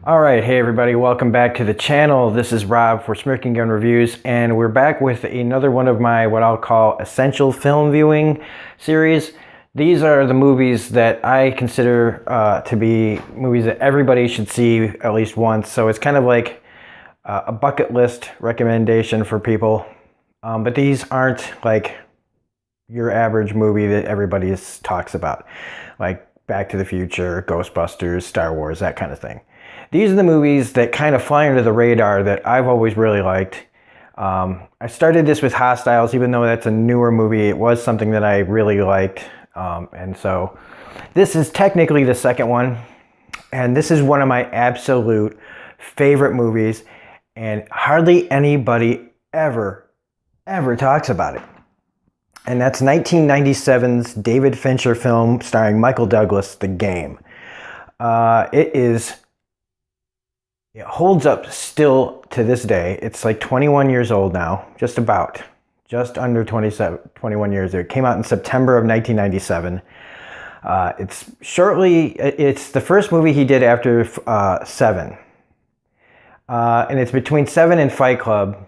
All right, hey everybody, welcome back to the channel. This is Rob for Smirking Gun Reviews, and we're back with another one of my what I'll call essential film viewing series. These are the movies that I consider to be movies that everybody should see at least once. So it's kind of like a bucket list recommendation for people. But these aren't like your average movie that everybody talks about, like Back to the Future, Ghostbusters, Star Wars, that kind of thing. These are the movies that kind of fly under the radar that I've always really liked. I started this with Hostiles, even though that's a newer movie. It was something that I really liked. And so this is technically the second one. And this is one of my absolute favorite movies. And hardly anybody ever talks about it. And that's 1997's David Fincher film starring Michael Douglas, The Game. It holds up still to this day. It's like 21 years old now, just under 21 years. It came out in September of 1997. It's the first movie he did after Seven. And it's between Seven and Fight Club.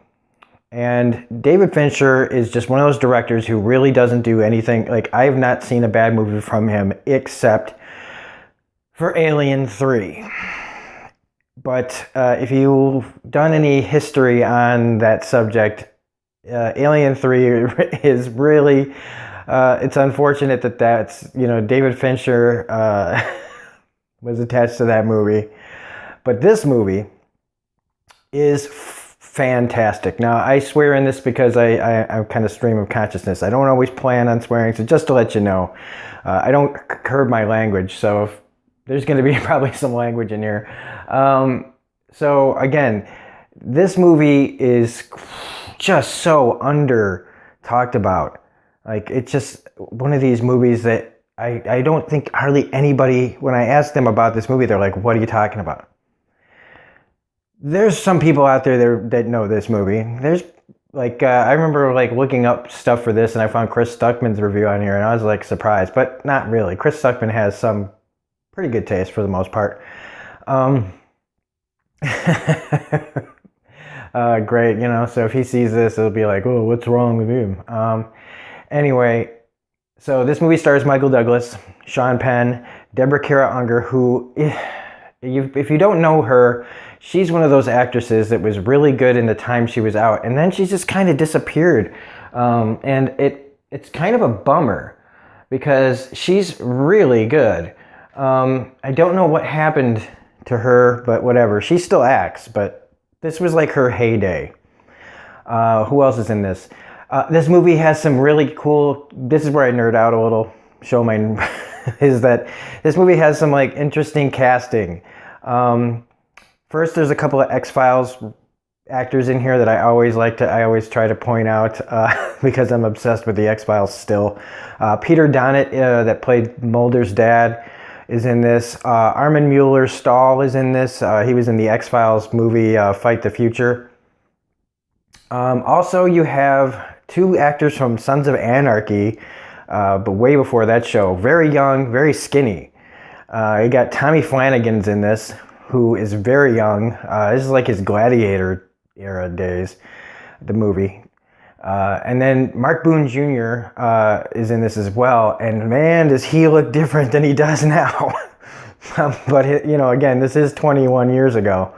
And David Fincher is just one of those directors who really doesn't do anything. Like, I have not seen a bad movie from him except for Alien 3. But if you've done any history on that subject, Alien 3 is really, it's unfortunate that's, David Fincher was attached to that movie. But this movie is fantastic. Now, I swear in this because I'm kind of stream of consciousness. I don't always plan on swearing, so just to let you know, I don't curb my language, so if there's going to be probably some language in here. So again, this movie is just so under talked about. Like, it's just one of these movies that I don't think hardly anybody, when I ask them about this movie, they're like, what are you talking about? There's some people out there that know this movie. There's like, I remember like looking up stuff for this and I found Chris Stuckman's review on here and I was like surprised, but not really. Chris Stuckman has some pretty good taste for the most part. Great, so if he sees this, it'll be like, oh, what's wrong with him? Anyway, so this movie stars Michael Douglas, Sean Penn, Deborah Kara Unger, who, if you don't know her, she's one of those actresses that was really good in the time she was out, and then she just kind of disappeared. And it's kind of a bummer because she's really good. I don't know what happened to her, but whatever. She still acts, but this was like her heyday. Who else is in this? This movie has some really cool, this is where I nerd out a little, show my, is that this movie has some like interesting casting. First, there's a couple of X-Files actors in here that I always try to point out because I'm obsessed with the X-Files still. Peter Donnet, that played Mulder's dad, is in this. Armin Mueller-Stahl is in this. He was in the X-Files movie Fight the Future. Also, you have two actors from Sons of Anarchy, but way before that show. Very young, very skinny. You got Tommy Flanagan's in this, who is very young. This is like his Gladiator era days, the movie. And then Mark Boone Jr. Is in this as well, and man, does he look different than he does now. But again, this is 21 years ago.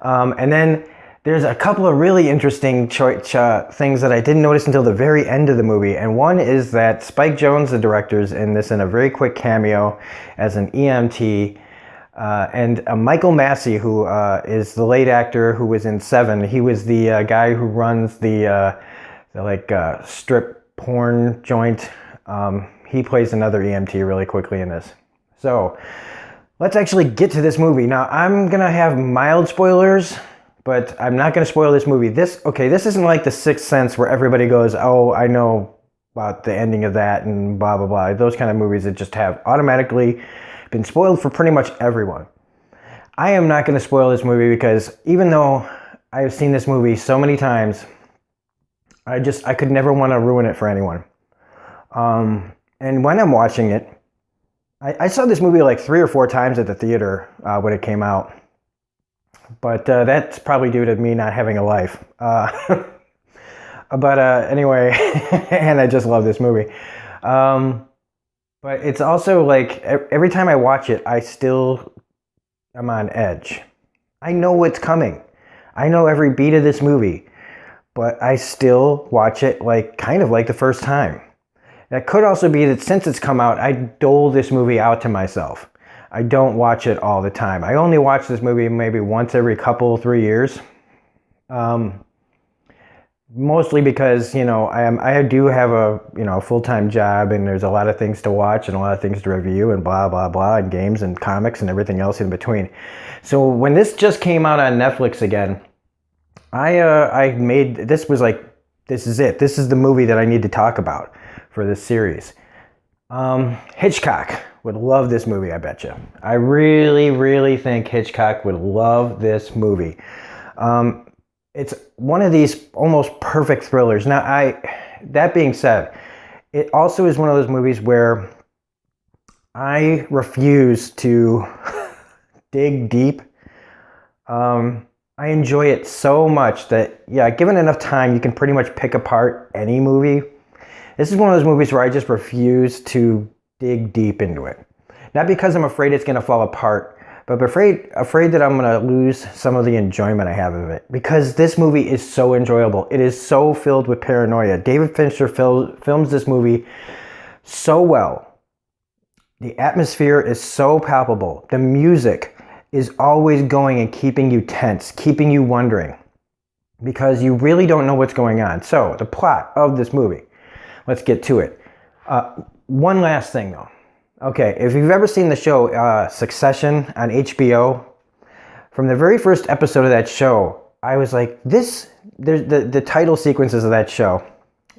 And then there's a couple of really interesting things that I didn't notice until the very end of the movie, and one is that Spike Jonze, the director, is in this in a very quick cameo as an EMT. And Michael Massey, who is the late actor who was in Seven. He was the guy who runs the strip porn joint. He plays another EMT really quickly in this. So let's actually get to this movie. Now, I'm gonna have mild spoilers, but I'm not gonna spoil this movie. This isn't like The Sixth Sense where everybody goes, oh, I know about the ending of that and blah, blah, blah. Those kind of movies that just have automatically been spoiled for pretty much everyone. I am not gonna spoil this movie because even though I have seen this movie so many times, I could never want to ruin it for anyone. And when I'm watching it, I saw this movie like 3 or 4 times at the theater when it came out. But that's probably due to me not having a life. But anyway, and I just love this movie. But it's also like every time I watch it, I still am on edge. I know what's coming. I know every beat of this movie, but I still watch it like kind of like the first time. That could also be that since it's come out, I dole this movie out to myself. I don't watch it all the time. I only watch this movie maybe once every 3 years. Mostly because, I do have a, full-time job, and there's a lot of things to watch and a lot of things to review and blah, blah, blah, and games and comics and everything else in between. So when this just came out on Netflix again, this was like, this is it. This is the movie that I need to talk about for this series. Hitchcock would love this movie, I bet you. I really, really think Hitchcock would love this movie. It's one of these almost perfect thrillers. Now, that being said, it also is one of those movies where I refuse to dig deep. I enjoy it so much that, given enough time, you can pretty much pick apart any movie. This is one of those movies where I just refuse to dig deep into it. Not because I'm afraid it's going to fall apart, but afraid that I'm going to lose some of the enjoyment I have of it. Because this movie is so enjoyable. It is so filled with paranoia. David Fincher films this movie so well. The atmosphere is so palpable. The music is always going and keeping you tense, keeping you wondering. Because you really don't know what's going on. So, the plot of this movie. Let's get to it. One last thing, though. Okay, if you've ever seen the show Succession on HBO, from the very first episode of that show, I was like, the title sequences of that show,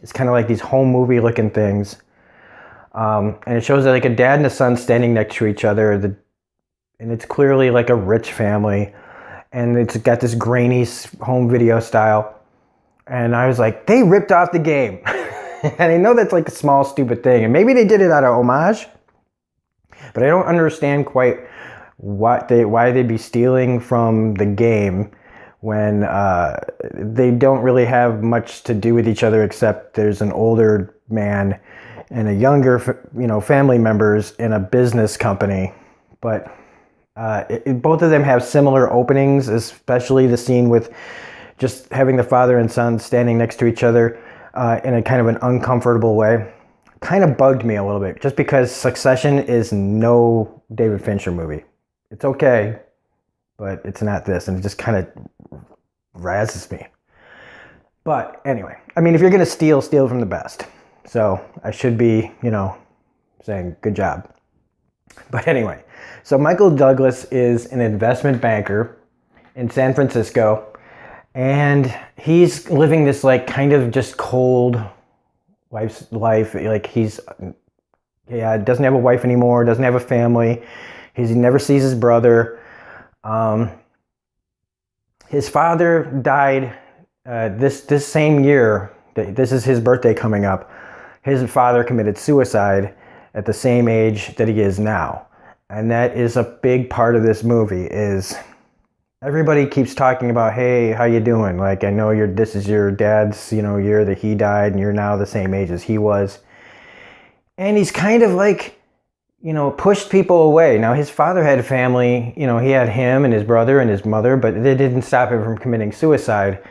it's kind of like these home movie looking things. And it shows like a dad and a son standing next to each other, and it's clearly like a rich family, and it's got this grainy home video style. And I was like, they ripped off the game. And I know that's like a small, stupid thing, and maybe they did it out of homage. But I don't understand quite why they'd be stealing from the game when they don't really have much to do with each other, except there's an older man and a younger, family members in a business company. But both of them have similar openings, especially the scene with just having the father and son standing next to each other in a kind of an uncomfortable way. Kind of bugged me a little bit, just because Succession is no David Fincher movie. It's okay, but it's not this, and it just kind of razzes me. But anyway, I mean, if you're going to steal from the best. So I should be, saying good job. But anyway, so Michael Douglas is an investment banker in San Francisco, and he's living this like kind of just cold life. Like doesn't have a wife anymore, doesn't have a family. He never sees his brother. His father died this same year. This is his birthday coming up. His father committed suicide at the same age that he is now. And that is a big part of this movie. Is everybody keeps talking about, hey, how you doing? Like, I know this is your dad's, year that he died, and you're now the same age as he was. And he's kind of like, pushed people away. Now, his father had a family, he had him and his brother and his mother, but they didn't stop him from committing suicide.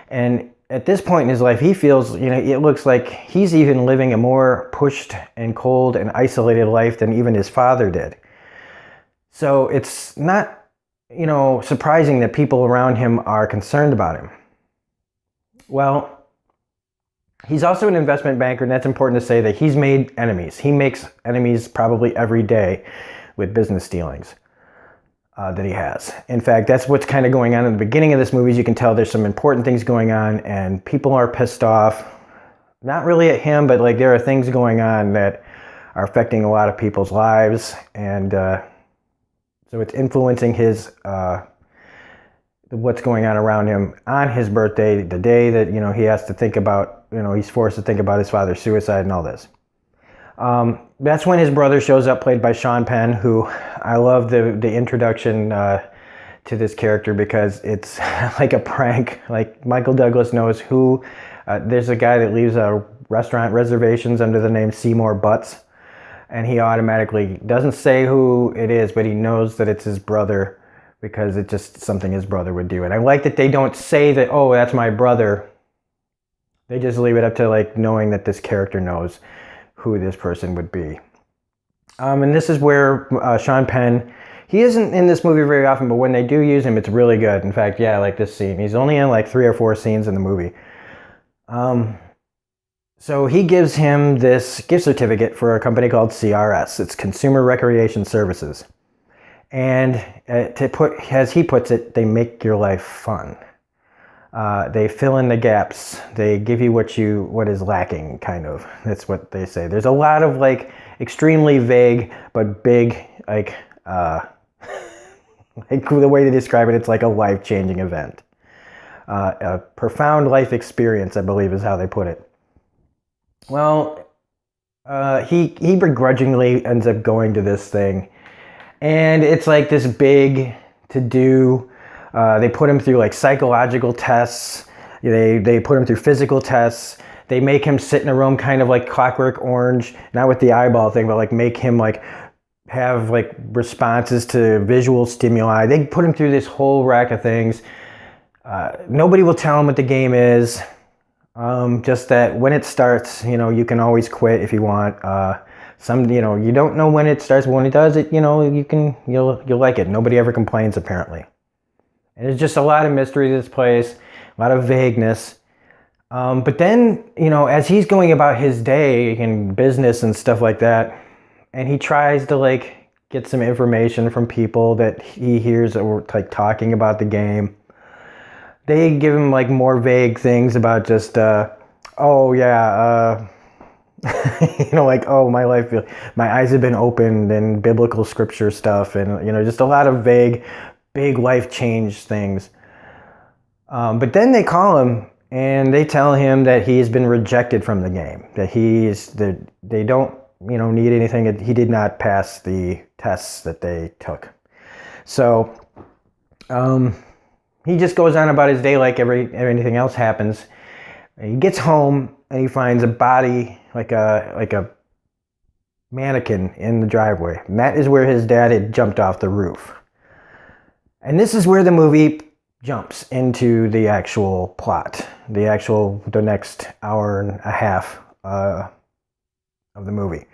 And at this point in his life, he feels, it looks like he's even living a more pushed and cold and isolated life than even his father did. So it's not surprising that people around him are concerned about him. Well, he's also an investment banker, and that's important to say that he's made enemies. He makes enemies probably every day with business dealings that he has. In fact, that's what's kind of going on in the beginning of this movie. As you can tell, there's some important things going on, and people are pissed off. Not really at him, but like there are things going on that are affecting a lot of people's lives, and so it's influencing his what's going on around him on his birthday, the day that he has to think about, he's forced to think about his father's suicide and all this. That's when his brother shows up, played by Sean Penn, who I love the introduction to this character because it's like a prank. Like Michael Douglas knows who. There's a guy that leaves restaurant reservations under the name Seymour Butts, and he automatically doesn't say who it is, but he knows that it's his brother because it's just something his brother would do. And I like that they don't say that, oh, that's my brother. They just leave it up to like knowing that this character knows who this person would be. And this is where Sean Penn, he isn't in this movie very often, but when they do use him, it's really good. In fact, yeah, like this scene. He's only in like 3 or 4 scenes in the movie. So he gives him this gift certificate for a company called CRS. It's Consumer Recreation Services. And as he puts it, they make your life fun. They fill in the gaps. They give you what is lacking, kind of. That's what they say. There's a lot of like extremely vague but big, like like the way they describe it, it's like a life-changing event. A profound life experience, I believe, is how they put it. Well, he begrudgingly ends up going to this thing, and it's like this big to-do. They put him through like psychological tests. They put him through physical tests. They make him sit in a room kind of like Clockwork Orange, not with the eyeball thing, but like make him like have like responses to visual stimuli. They put him through this whole rack of things. Nobody will tell him what the game is. Just that when it starts, you can always quit if you want. You don't know when it starts, but when it does, you'll like it. Nobody ever complains, apparently. And there's just a lot of mystery to this place, a lot of vagueness. But then, as he's going about his day and business and stuff like that, and he tries to like get some information from people that he hears or like talking about the game. They give him like more vague things about just, like, oh, my eyes have been opened and biblical scripture stuff and, just a lot of vague, big life change things. But then they call him and they tell him that he's been rejected from the game, that they don't, need anything. He did not pass the tests that they took. So, he just goes on about his day like anything else happens. And he gets home and he finds a body, like a mannequin in the driveway. And that is where his dad had jumped off the roof. And this is where the movie jumps into the actual plot, the next hour and a half of the movie.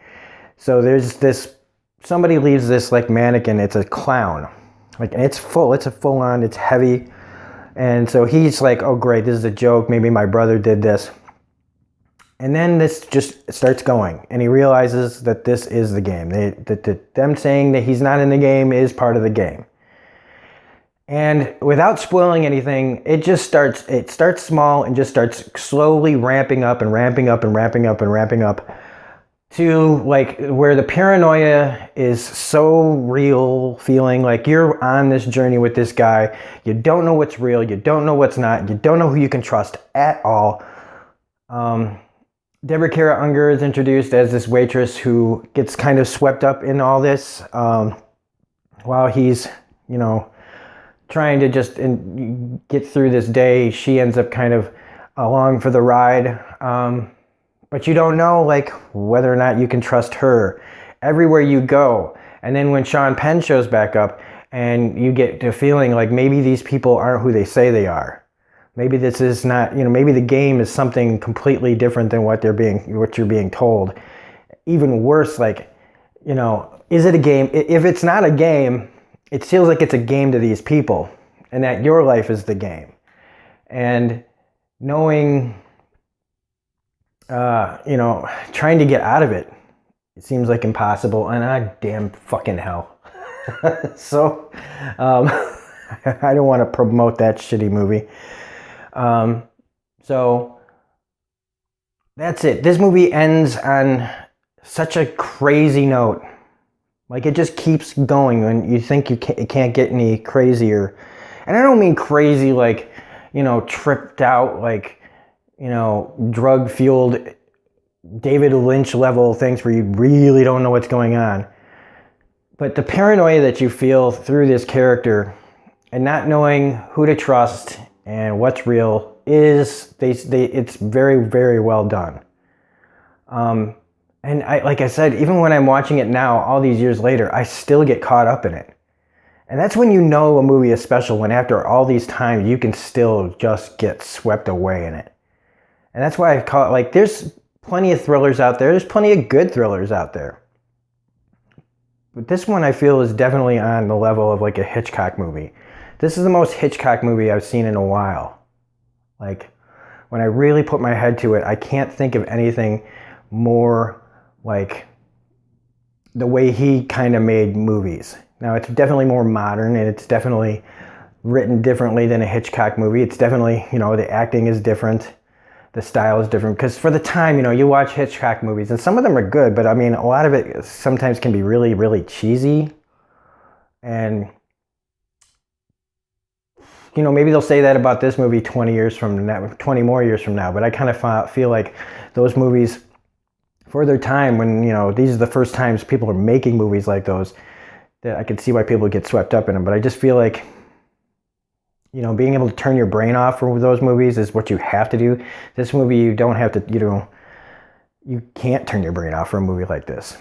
So there's somebody leaves this like mannequin. It's a clown, like, and it's full on, it's heavy. And so he's like, oh great, this is a joke, maybe my brother did this. And then this just starts going, and he realizes that this is the game. Them saying that he's not in the game is part of the game. And without spoiling anything, it starts small and just starts slowly ramping up and ramping up and ramping up and ramping up to like where the paranoia is so real, feeling like you're on this journey with this guy. You don't know what's real. You don't know what's not. You don't know who you can trust at all. Deborah Kara Unger is introduced as this waitress who gets kind of swept up in all this while he's, trying to just get through this day. She ends up kind of along for the ride. But you don't know like whether or not you can trust her everywhere you go. And then when Sean Penn shows back up and you get the feeling like maybe these people aren't who they say they are. Maybe this is not, maybe the game is something completely different than what you're being told. Even worse, like, is it a game? If it's not a game, it feels like it's a game to these people and that your life is the game. And knowing, trying to get out of it seems like impossible, and I damn fucking hell. So, I don't want to promote that shitty movie. So, that's it. This movie ends on such a crazy note. Like, it just keeps going, and you think it can't get any crazier. And I don't mean crazy like, tripped out, like, drug-fueled David Lynch level things where you really don't know what's going on. But the paranoia that you feel through this character and not knowing who to trust and what's real is it's very, very well done. And like I said, even when I'm watching it now, all these years later, I still get caught up in it. And that's when you know a movie is special, when after all these times, you can still just get swept away in it. And that's why I call it, like, there's plenty of thrillers out there. There's plenty of good thrillers out there. But this one I feel is definitely on the level of like a Hitchcock movie. This is the most Hitchcock movie I've seen in a while. Like, when I really put my head to it, I can't think of anything more like the way he kind of made movies. Now, it's definitely more modern, and it's definitely written differently than a Hitchcock movie. It's definitely, the acting is different. The style is different. Because for the time, you watch Hitchcock movies, and some of them are good, but I mean, a lot of it sometimes can be really, really cheesy. And, maybe they'll say that about this movie 20 years from now, 20 more years from now. But I kind of feel like those movies, for their time, when, these are the first times people are making movies like those, that I can see why people get swept up in them. But I just feel like, being able to turn your brain off for those movies is what you have to do. This movie, you don't have to, you can't turn your brain off for a movie like this.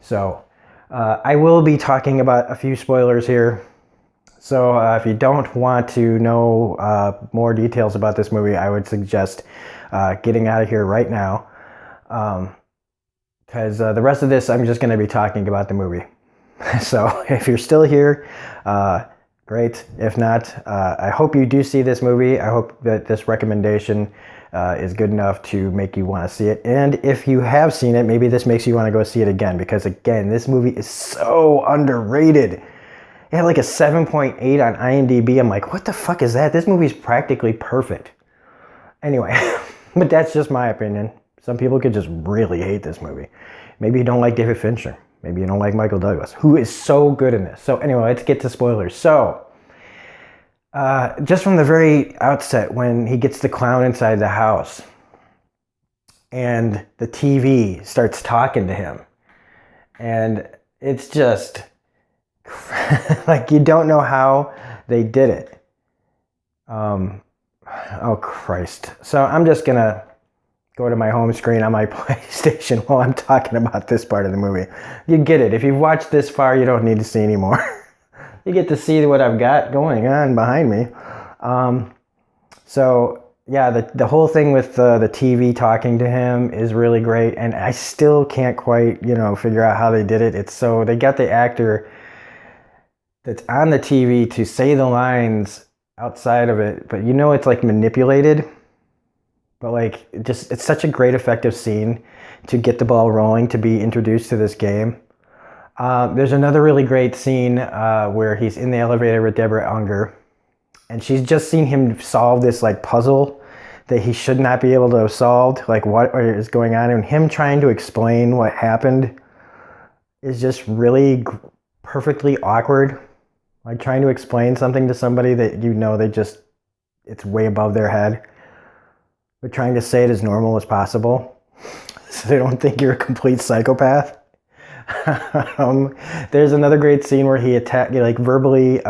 So I will be talking about a few spoilers here. So if you don't want to know more details about this movie, I would suggest getting out of here right now. Because the rest of this, I'm just going to be talking about the movie. So if you're still here, great. If not, I hope you do see this movie. I hope that this recommendation is good enough to make you want to see it. And if you have seen it, maybe this makes you want to go see it again. Because again, this movie is so underrated. It had like a 7.8 on IMDb. I'm like, what the fuck is that? This movie's practically perfect. Anyway, but that's just my opinion. Some people could just really hate this movie. Maybe you don't like David Fincher. Maybe you don't like Michael Douglas, who is so good in this. So anyway, let's get to spoilers. So, just from the very outset, when he gets the clown inside the house and the TV starts talking to him, and it's just like, you don't know how they did it. Oh Christ. So I'm just gonna go to my home screen on my PlayStation while I'm talking about this part of the movie. You get it. If you've watched this far, you don't need to see anymore. You get to see what I've got going on behind me. So yeah, the whole thing with the TV talking to him is really great, and I still can't quite figure out how they did it. It's so they got the actor that's on the TV to say the lines outside of it, but it's like manipulated. But like, it's such a great effective scene to get the ball rolling, to be introduced to this game. There's another really great scene where he's in the elevator with Deborah Unger, and she's just seen him solve this like puzzle that he should not be able to have solved. Like, what is going on? And him trying to explain what happened is just really perfectly awkward. Like trying to explain something to somebody that it's way above their head. But trying to say it as normal as possible, so they don't think you're a complete psychopath. There's another great scene where he verbally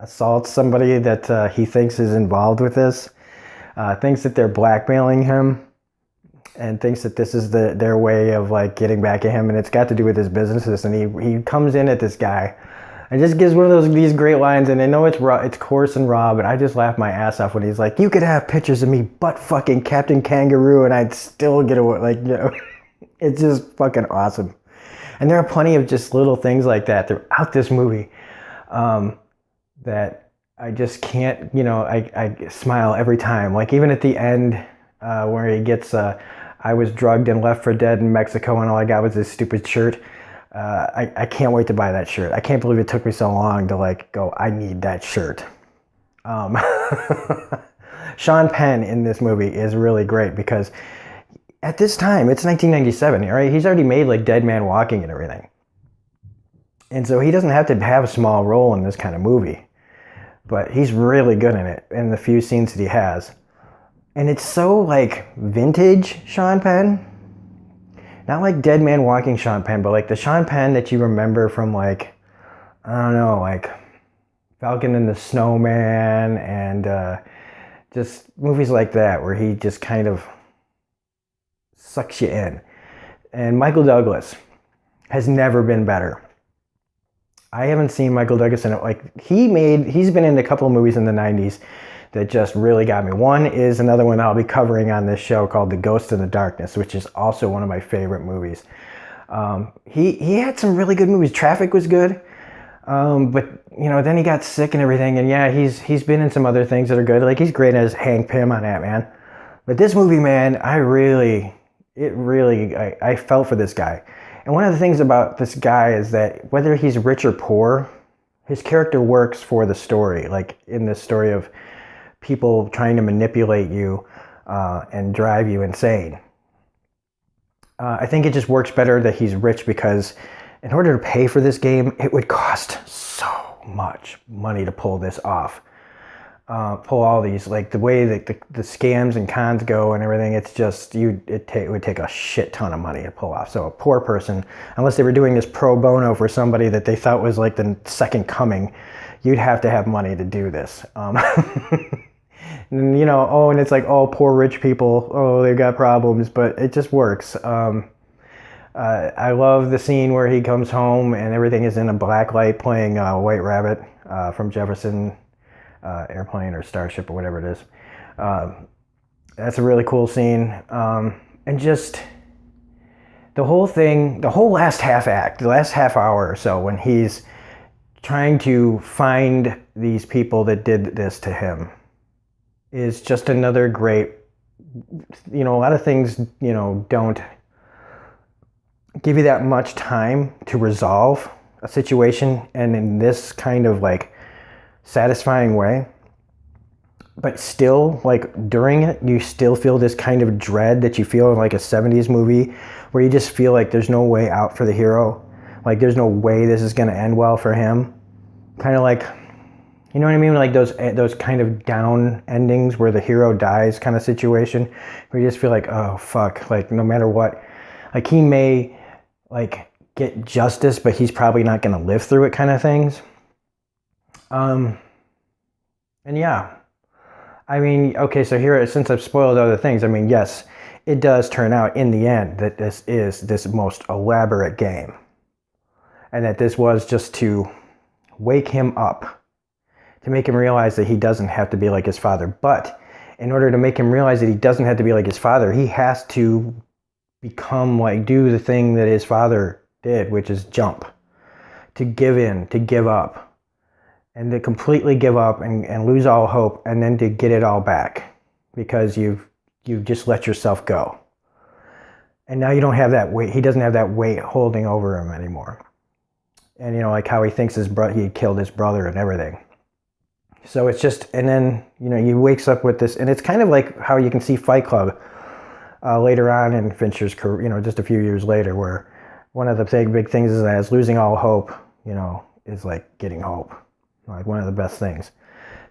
assaults somebody that he thinks is involved with this, thinks that they're blackmailing him, and thinks that this is their way of like getting back at him, and it's got to do with his businesses. And he comes in at this guy and just gives one of these great lines, and I know it's coarse and raw, but I just laugh my ass off when he's like, "You could have pictures of me butt fucking Captain Kangaroo, and I'd still get away." Like, it's just fucking awesome. And there are plenty of just little things like that throughout this movie that I just can't, I smile every time. Like even at the end where he gets, I was drugged and left for dead in Mexico, and all I got was this stupid shirt. I can't wait to buy that shirt. I can't believe it took me so long to like go, I need that shirt. Sean Penn in this movie is really great because at this time, it's 1997, right? He's already made like Dead Man Walking and everything. And so he doesn't have to have a small role in this kind of movie. But he's really good in it, in the few scenes that he has. And it's so like vintage Sean Penn. Not like Dead Man Walking Sean Penn, but like the Sean Penn that you remember from like, I don't know, like Falcon and the Snowman, and just movies like that where he just kind of sucks you in. And Michael Douglas has never been better. I haven't seen Michael Douglas in it. Like, he's been in a couple of movies in the 90s that just really got me. One is another one I'll be covering on this show called The Ghost in the Darkness, which is also one of my favorite movies. He had some really good movies. Traffic was good, but then he got sick and everything. And yeah, he's been in some other things that are good. Like, he's great as Hank Pym on Ant-Man. But this movie, man, I felt for this guy. And one of the things about this guy is that whether he's rich or poor, his character works for the story. Like in this story of people trying to manipulate you and drive you insane. I think it just works better that he's rich, because in order to pay for this game, it would cost so much money to pull this off. Pull all these, like the way that the scams and cons go and everything, it's just, it would take a shit ton of money to pull off. So a poor person, unless they were doing this pro bono for somebody that they thought was like the second coming, you'd have to have money to do this. And, and it's like, oh, poor rich people, oh, they've got problems, but it just works. I love the scene where he comes home and everything is in a black light playing White Rabbit from Jefferson Airplane or Starship or whatever it is. That's a really cool scene. And just the whole thing, the whole last half act, the last half hour or so, when he's trying to find these people that did this to him, is just another great, a lot of things, don't give you that much time to resolve a situation, and in this kind of like satisfying way, but still, like, during it, you still feel this kind of dread that you feel in like a 70s movie, where you just feel like there's no way out for the hero. Like, there's no way this is going to end well for him. Kind of like, you know what I mean? Like those kind of down endings where the hero dies kind of situation, where you just feel like, oh, fuck. Like, no matter what, like, he may, like, get justice, but he's probably not going to live through it kind of things. And yeah. I mean, okay, so here, since I've spoiled other things, I mean, yes, it does turn out in the end that this is this most elaborate game. And that this was just to wake him up, to make him realize that he doesn't have to be like his father. But in order to make him realize that he doesn't have to be like his father, he has to become like, do the thing that his father did, which is jump, to give in, to give up, and to completely give up and lose all hope, and then to get it all back because you've just let yourself go. And now you don't have that weight. He doesn't have that weight holding over him anymore. And, like how he thinks he killed his brother and everything. So it's just, and then, he wakes up with this, and it's kind of like how you can see Fight Club later on in Fincher's career, just a few years later, where one of the big things is that losing all hope, is like getting hope. Like one of the best things.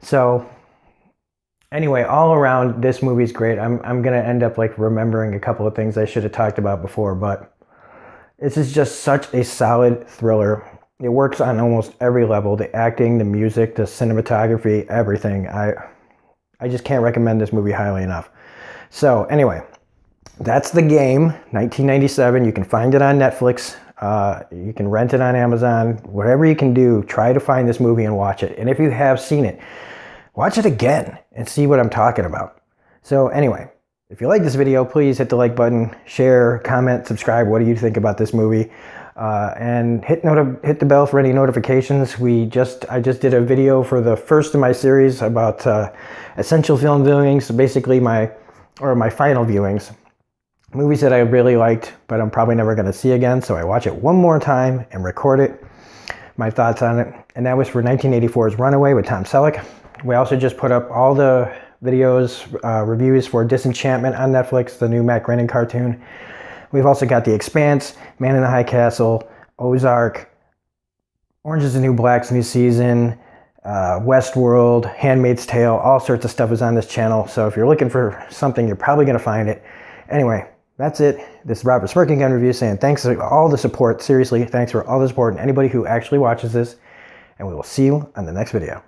So anyway, all around, this movie's great. I'm going to end up like remembering a couple of things I should have talked about before, but this is just such a solid thriller. It works on almost every level. The acting, the music, the cinematography, everything. I just can't recommend this movie highly enough. So anyway, that's The Game, 1997. You can find it on Netflix. You can rent it on Amazon. Whatever you can do, try to find this movie and watch it. And if you have seen it, watch it again and see what I'm talking about. So anyway, if you like this video, please hit the like button, share, comment, subscribe. What do you think about this movie? And hit the bell for any notifications. I just did a video for the first of my series about essential film viewings, basically my final viewings. Movies that I really liked, but I'm probably never going to see again, so I watch it one more time and record it, my thoughts on it. And that was for 1984's Runaway with Tom Selleck. We also just put up all the videos, reviews for Disenchantment on Netflix, the new Matt Groening cartoon. We've also got The Expanse, Man in the High Castle, Ozark, Orange is the New Black's new season, Westworld, Handmaid's Tale, all sorts of stuff is on this channel. So if you're looking for something, you're probably going to find it. Anyway, that's it. This is Robert Smirking Gun Review saying thanks for all the support. Seriously, thanks for all the support and anybody who actually watches this. and we will see you on the next video.